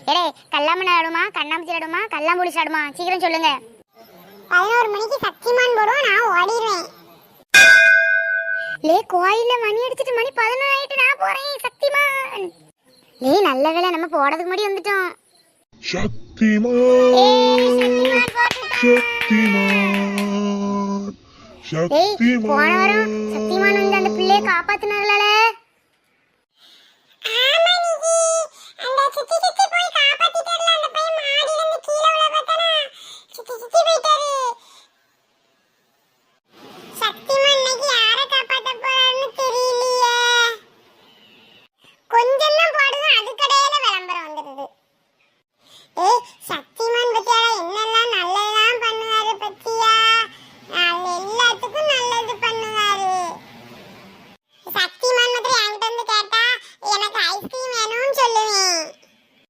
ஏடே கல்லாமணி ஆடுமா, கண்ணாமூச்சி ஆடுமா, கல்லாம்புலி ஆடுமா? சீக்கிரம் சொல்லுங்க. 11 மணிக்கு சக்திமான் போடுவோம், நான் ஓடிடுவேன். லே கோயில்ல மணி அடிச்சிட்டு மணி 11 ஆயிட்டு, நான் போறேன் சக்திமான். லே நல்ல வேளை நம்ம போறதுக்கு முன்னாடி வந்துட்டோம். சக்திமான் சக்திமான் போன வாரம் சக்திமான் வந்து அந்த பிள்ளைய காப்பாத்தினார்களே. ஆமா நிக்கி, அந்த சித்திக்கு